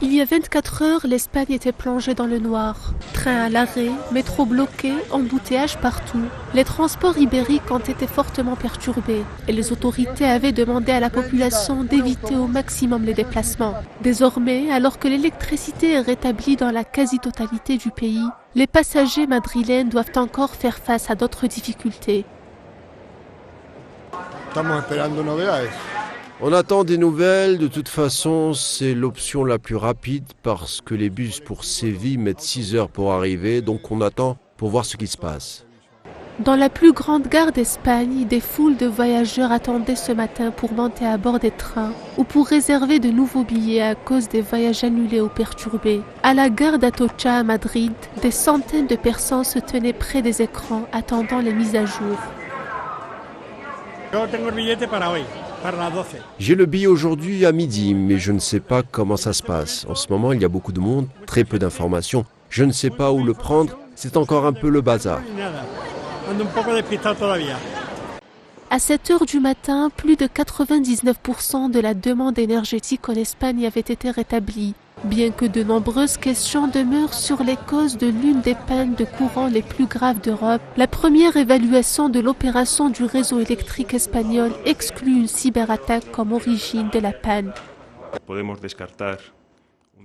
Il y a 24 heures, l'Espagne était plongée dans le noir. Trains à l'arrêt, métro bloqué, embouteillages partout. Les transports ibériques ont été fortement perturbés et les autorités avaient demandé à la population d'éviter au maximum les déplacements. Désormais, alors que l'électricité est rétablie dans la quasi-totalité du pays, les passagers madrilènes doivent encore faire face à d'autres difficultés. On attend des nouvelles, de toute façon c'est l'option la plus rapide parce que les bus pour Séville mettent 6 heures pour arriver, donc on attend pour voir ce qui se passe. Dans la plus grande gare d'Espagne, des foules de voyageurs attendaient ce matin pour monter à bord des trains ou pour réserver de nouveaux billets à cause des voyages annulés ou perturbés. À la gare d'Atocha à Madrid, des centaines de personnes se tenaient près des écrans attendant les mises à jour. J'ai le billet aujourd'hui à midi, mais je ne sais pas comment ça se passe. En ce moment, il y a beaucoup de monde, très peu d'informations. Je ne sais pas où le prendre, c'est encore un peu le bazar. À 7 heures du matin, plus de 99% de la demande énergétique en Espagne avait été rétablie, bien que de nombreuses questions demeurent sur les causes de l'une des pannes de courant les plus graves d'Europe. La première évaluation de l'opération du réseau électrique espagnol exclut une cyberattaque comme origine de la panne.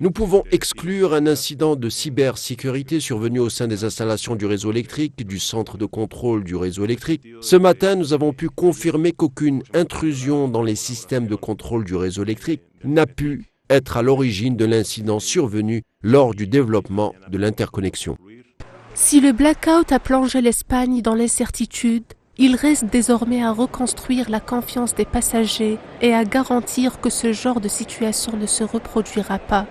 Nous pouvons exclure un incident de cybersécurité survenu au sein des installations du réseau électrique, du centre de contrôle du réseau électrique. Ce matin, nous avons pu confirmer qu'aucune intrusion dans les systèmes de contrôle du réseau électrique n'a pu être à l'origine de l'incident survenu lors du développement de l'interconnexion. Si le blackout a plongé l'Espagne dans l'incertitude, il reste désormais à reconstruire la confiance des passagers et à garantir que ce genre de situation ne se reproduira pas.